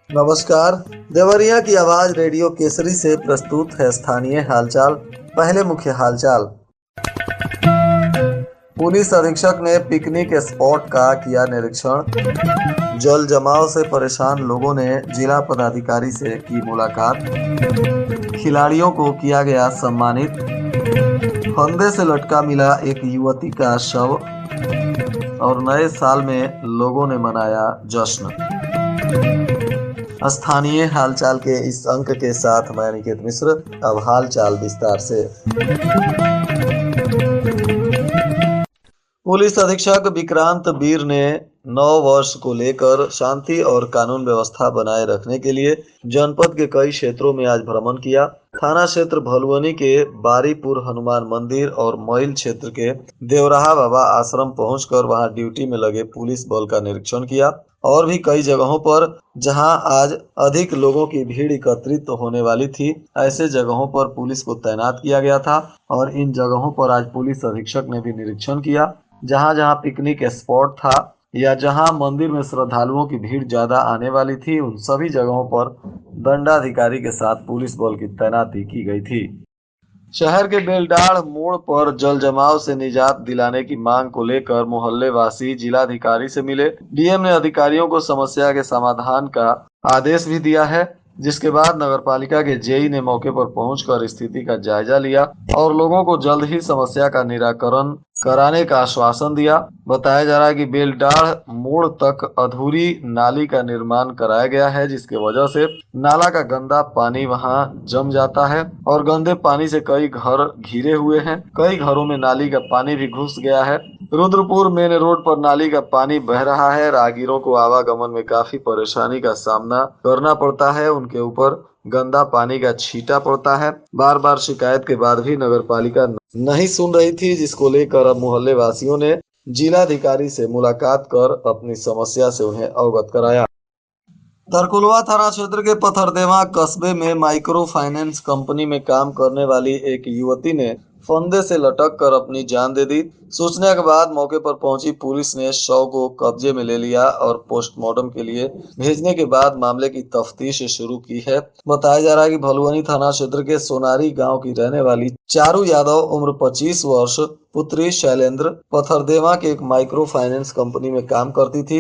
नमस्कार। देवरिया की आवाज रेडियो केसरी से प्रस्तुत है स्थानीय हालचाल। पहले मुख्य हालचाल। पुलिस अधीक्षक ने पिकनिक स्पॉट का किया निरीक्षण। जल जमाव से परेशान लोगों ने जिला पदाधिकारी से की मुलाकात। खिलाड़ियों को किया गया सम्मानित। फंदे से लटका मिला एक युवती का शव और नए साल में लोगों ने मनाया जश्न। स्थानीय हालचाल के इस अंक के साथ मैं निकेत मिश्र। अब हालचाल विस्तार से। पुलिस अधीक्षक विक्रांत वीर ने नव वर्ष को लेकर शांति और कानून व्यवस्था बनाए रखने के लिए जनपद के कई क्षेत्रों में आज भ्रमण किया। थाना क्षेत्र भलुवनी के बारीपुर हनुमान मंदिर और मैल क्षेत्र के देवराहा बाबा आश्रम पहुंचकर वहां ड्यूटी में लगे पुलिस बल का निरीक्षण किया। और भी कई जगहों पर जहां आज अधिक लोगों की भीड़ एकत्रित होने वाली थी, ऐसे जगहों पर पुलिस को तैनात किया गया था। और इन जगहों पर आज पुलिस अधीक्षक ने भी निरीक्षण किया। जहां जहां पिकनिक स्पॉट था या जहां मंदिर में श्रद्धालुओं की भीड़ ज्यादा आने वाली थी, उन सभी जगहों पर दंडाधिकारी के साथ पुलिस बल की तैनाती की गई थी। शहर के बेलडाढ़ मोड़ पर जल जमाव से निजात दिलाने की मांग को लेकर मोहल्ले वासी जिलाधिकारी से मिले। डीएम ने अधिकारियों को समस्या के समाधान का आदेश भी दिया है, जिसके बाद नगरपालिका के जेई ने मौके पर पहुंचकर स्थिति का जायजा लिया और लोगों को जल्द ही समस्या का निराकरण कराने का आश्वासन दिया। बताया जा रहा है कि बेलडाढ़ मोड़ तक अधूरी नाली का निर्माण कराया गया है, जिसके वजह से नाला का गंदा पानी वहां जम जाता है और गंदे पानी से कई घर घिरे हुए हैं। कई घरों में नाली का पानी भी घुस गया है। रुद्रपुर मेन रोड पर नाली का पानी बह रहा है। राहगीरों को आवागमन में काफी परेशानी का सामना करना पड़ता है। उनके ऊपर गंदा पानी का छींटा पड़ता है। बार बार शिकायत के बाद भी नगरपालिका नहीं सुन रही थी, जिसको लेकर अब मोहल्ले वासियों ने जिलाधिकारी से मुलाकात कर अपनी समस्या से उन्हें अवगत कराया। तरकुलवा थाना क्षेत्र के पथरदेवा कस्बे में माइक्रो फाइनेंस कंपनी में काम करने वाली एक युवती ने फंदे से लटक कर अपनी जान दे दी। सूचना के बाद मौके पर पहुंची पुलिस ने शव को कब्जे में ले लिया और पोस्टमार्टम के लिए भेजने के बाद मामले की तफ्तीश शुरू की है। बताया जा रहा है कि भलुवनी थाना क्षेत्र के सोनारी गांव की रहने वाली चारू यादव उम्र 25 वर्ष पुत्री शैलेंद्र पथरदेवा के एक माइक्रो फाइनेंस कंपनी में काम करती थी।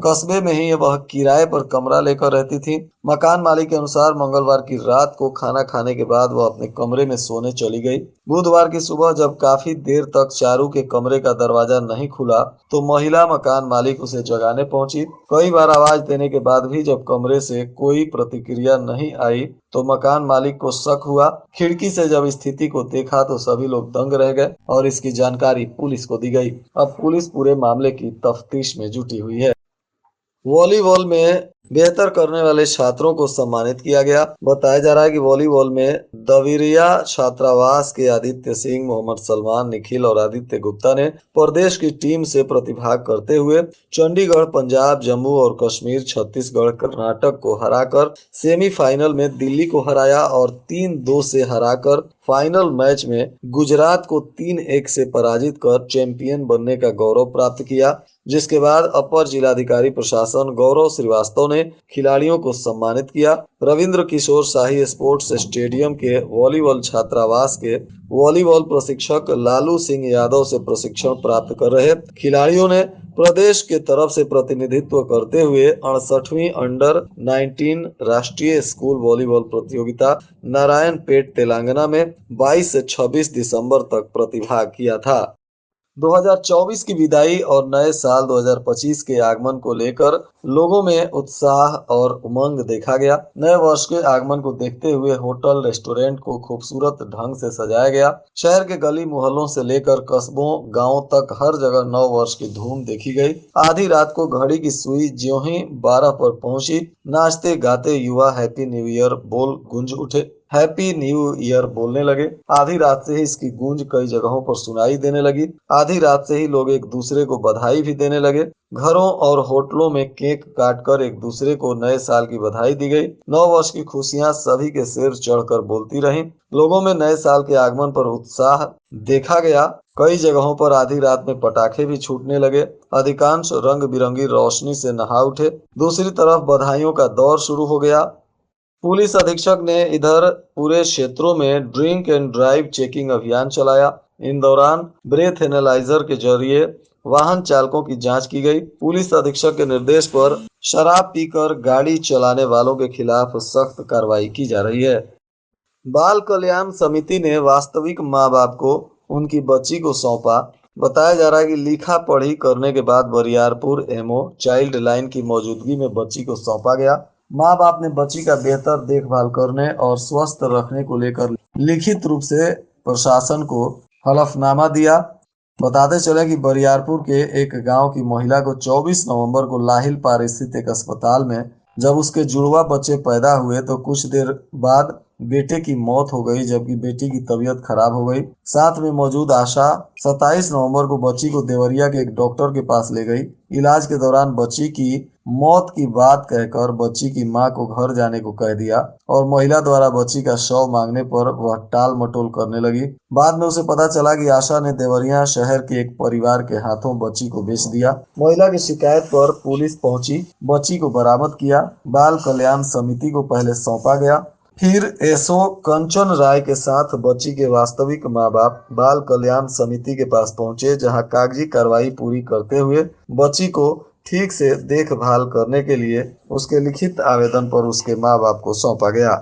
कस्बे में ही वह किराए पर कमरा लेकर रहती थी। मकान मालिक के अनुसार मंगलवार की रात को खाना खाने के बाद वह अपने कमरे में सोने चली गई। बुधवार की सुबह जब काफी देर तक चारू के कमरे का दरवाजा नहीं खुला तो महिला मकान मालिक उसे जगाने पहुंची। कई बार आवाज देने के बाद भी जब कमरे से कोई प्रतिक्रिया नहीं आई तो मकान मालिक को शक हुआ। खिड़की से जब स्थिति को देखा तो सभी लोग दंग रह गए और इसकी जानकारी पुलिस को दी गई। अब पुलिस पूरे मामले की तफ्तीश में जुटी हुई है। वॉलीबॉल में बेहतर करने वाले छात्रों को सम्मानित किया गया। बताया जा रहा है कि वॉलीबॉल में दविरिया छात्रावास के आदित्य सिंह, मोहम्मद सलमान, निखिल और आदित्य गुप्ता ने प्रदेश की टीम से प्रतिभाग करते हुए चंडीगढ़, पंजाब, जम्मू और कश्मीर, छत्तीसगढ़, कर्नाटक को हराकर सेमीफाइनल में दिल्ली को हराया और 3-2 से हराकर फाइनल मैच में गुजरात को 3-1 से पराजित कर चैंपियन बनने का गौरव प्राप्त किया। जिसके बाद अपर जिलाधिकारी प्रशासन गौरव श्रीवास्तव ने खिलाड़ियों को सम्मानित किया। रविंद्र किशोर शाही स्पोर्ट्स स्टेडियम के वॉलीबॉल छात्रावास के वॉलीबॉल प्रशिक्षक लालू सिंह यादव से प्रशिक्षण प्राप्त कर रहे खिलाड़ियों ने प्रदेश के तरफ से प्रतिनिधित्व करते हुए 68वीं अंडर 19 राष्ट्रीय स्कूल वॉलीबॉल प्रतियोगिता नारायणपेट तेलंगाना में 22 से 26 दिसंबर तक प्रतिभाग किया था। 2024 की विदाई और नए साल 2025 के आगमन को लेकर लोगों में उत्साह और उमंग देखा गया। नए वर्ष के आगमन को देखते हुए होटल, रेस्टोरेंट को खूबसूरत ढंग से सजाया गया। शहर के गली मोहल्लों से लेकर कस्बों, गांवों तक हर जगह नव वर्ष की धूम देखी गई। आधी रात को घड़ी की सुई ज्यों ही 12 पर पहुंची, नाचते गाते युवा हैप्पी न्यू ईयर बोल गूंज उठे। हैप्पी न्यू ईयर बोलने लगे। आधी रात से ही इसकी गूंज कई जगहों पर सुनाई देने लगी। आधी रात से ही लोग एक दूसरे को बधाई भी देने लगे। घरों और होटलों में केक काटकर एक दूसरे को नए साल की बधाई दी गई। नव वर्ष की खुशियां सभी के सिर चढ़कर बोलती रहीं। लोगों में नए साल के आगमन पर उत्साह देखा गया। कई जगहों पर आधी रात में पटाखे भी छूटने लगे। अधिकांश रंग बिरंगी रोशनी से नहा उठे। दूसरी तरफ बधाइयों का दौर शुरू हो गया। पुलिस अधीक्षक ने इधर पूरे क्षेत्रों में ड्रिंक एंड ड्राइव चेकिंग अभियान चलाया। इन दौरान ब्रेथ एनालाइजर के जरिए वाहन चालकों की जांच की गई। पुलिस अधीक्षक के निर्देश पर शराब पीकर गाड़ी चलाने वालों के खिलाफ सख्त कार्रवाई की जा रही है। बाल कल्याण समिति ने वास्तविक मां बाप को उनकी बच्ची को सौंपा। बताया जा रहा है कि लिखा पढ़ी करने के बाद बरियारपुर एमओ चाइल्ड लाइन की मौजूदगी में बच्ची को सौंपा गया। मां बाप ने बच्ची का बेहतर देखभाल करने और स्वस्थ रखने को लेकर लिखित रूप से प्रशासन को हलफनामा दिया। बताते चले कि बरियारपुर के एक गांव की महिला को 24 नवंबर को लाहिल पार स्थित एक अस्पताल में जब उसके जुड़वा बच्चे पैदा हुए तो कुछ देर बाद बेटे की मौत हो गई, जबकि बेटी की तबीयत खराब हो गई। साथ में मौजूद आशा 27 नवंबर को बच्ची को देवरिया के एक डॉक्टर के पास ले गई। इलाज के दौरान बच्ची की मौत की बात कहकर बच्ची की मां को घर जाने को कह दिया और महिला द्वारा बच्ची का शव मांगने पर वह टाल मटोल करने लगी। बाद में उसे पता चला कि आशा ने देवरिया शहर के एक परिवार के हाथों बच्ची को बेच दिया। महिला की शिकायत पर पुलिस पहुंची, बच्ची को बरामद किया। बाल कल्याण समिति को पहले सौंपा गया, फिर एसओ कंचन राय के साथ बच्ची के वास्तविक मां बाप बाल कल्याण समिति के पास पहुंचे, जहां कागजी कार्रवाई पूरी करते हुए बच्ची को ठीक से देखभाल करने के लिए उसके लिखित आवेदन पर उसके मां बाप को सौंपा गया।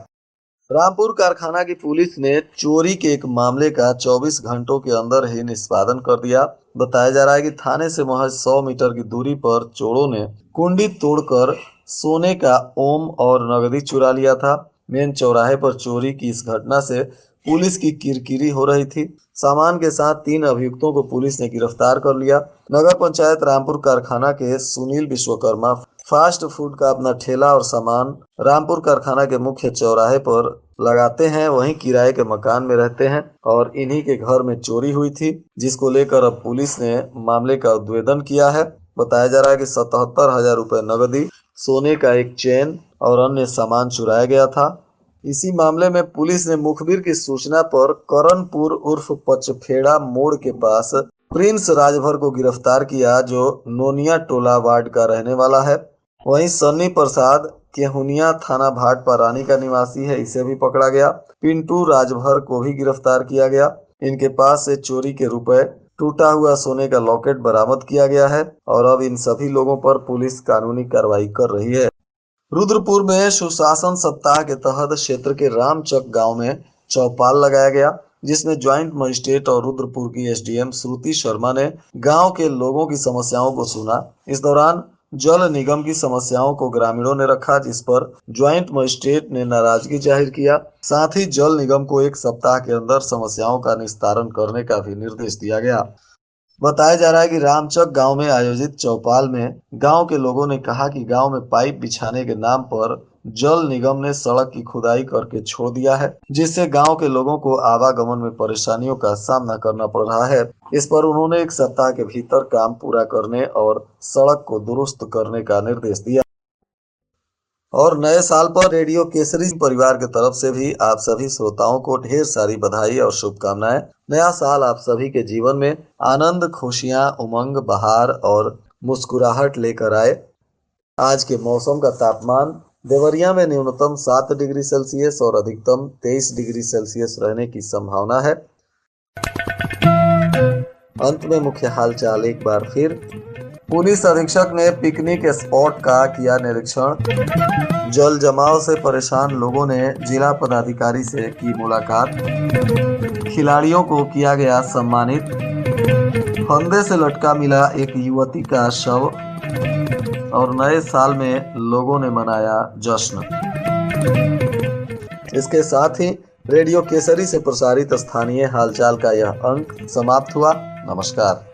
रामपुर कारखाना की पुलिस ने चोरी के एक मामले का 24 घंटों के अंदर ही निष्पादन कर दिया। बताया जा रहा है कि थाने से महज 100 मीटर की दूरी पर चोरों ने कुंडी तोड़कर सोने का ओम और नगदी चुरा लिया था। मेन चौराहे पर चोरी की इस घटना से पुलिस की किरकिरी हो रही थी। सामान के साथ 3 अभियुक्तों को पुलिस ने गिरफ्तार कर लिया। नगर पंचायत रामपुर कारखाना के सुनील विश्वकर्मा फास्ट फूड का अपना ठेला और सामान रामपुर कारखाना के मुख्य चौराहे पर लगाते हैं, वहीं किराए के मकान में रहते हैं और इन्हीं के घर में चोरी हुई थी, जिसको लेकर अब पुलिस ने मामले का उद्भेदन किया है। बताया जा रहा है कि 77,000 रुपए नगदी, सोने का एक चेन और अन्य सामान चुराया गया था। इसी मामले में पुलिस ने मुखबिर की सूचना पर करणपुर उर्फ पचफेड़ा मोड़ के पास प्रिंस राजभर को गिरफ्तार किया, जो नोनिया टोला वार्ड का रहने वाला है। वहीं सन्नी प्रसाद केहुनिया थाना भाटपा रानी का निवासी है, इसे भी पकड़ा गया। पिंटू राजभर को भी गिरफ्तार किया गया। इनके पास से चोरी के रुपए, टूटा हुआ सोने का लॉकेट बरामद किया गया है और अब इन सभी लोगों पर पुलिस कानूनी कार्रवाई कर रही है। रुद्रपुर में सुशासन सप्ताह के तहत क्षेत्र के रामचक गांव में चौपाल लगाया गया, जिसमें ज्वाइंट मजिस्ट्रेट और रुद्रपुर की एसडीएम श्रुति शर्मा ने गांव के लोगों की समस्याओं को सुना। इस दौरान जल निगम की समस्याओं को ग्रामीणों ने रखा, जिस पर ज्वाइंट मजिस्ट्रेट ने नाराजगी जाहिर किया। साथ ही जल निगम को 1 सप्ताह के अंदर समस्याओं का निस्तारण करने का भी निर्देश दिया गया। बताया जा रहा है कि रामचक गांव में आयोजित चौपाल में गांव के लोगों ने कहा कि गांव में पाइप बिछाने के नाम पर जल निगम ने सड़क की खुदाई करके छोड़ दिया है, जिससे गांव के लोगों को आवागमन में परेशानियों का सामना करना पड़ रहा है। इस पर उन्होंने 1 सप्ताह के भीतर काम पूरा करने और सड़क को दुरुस्त करने का निर्देश दिया। और नए साल पर रेडियो केसरी परिवार की तरफ से भी आप सभी श्रोताओं को ढेर सारी बधाई और शुभकामनाएं। नया साल आप सभी के जीवन में आनंद, खुशियां, उमंग, बहार और मुस्कुराहट लेकर आए। आज के मौसम का तापमान देवरिया में न्यूनतम 7 डिग्री सेल्सियस और अधिकतम 23 डिग्री सेल्सियस रहने की संभावना है। अंत में मुख्य हालचाल एक बार फिर। पुलिस अधीक्षक ने पिकनिक स्पॉट का किया निरीक्षण। जल जमाव से परेशान लोगों ने जिला पदाधिकारी से की मुलाकात। खिलाड़ियों को किया गया सम्मानित। फंदे से लटका मिला एक युवती का शव और नए साल में लोगों ने मनाया जश्न। इसके साथ ही रेडियो केसरी से प्रसारित स्थानीय हालचाल का यह अंक समाप्त हुआ। नमस्कार।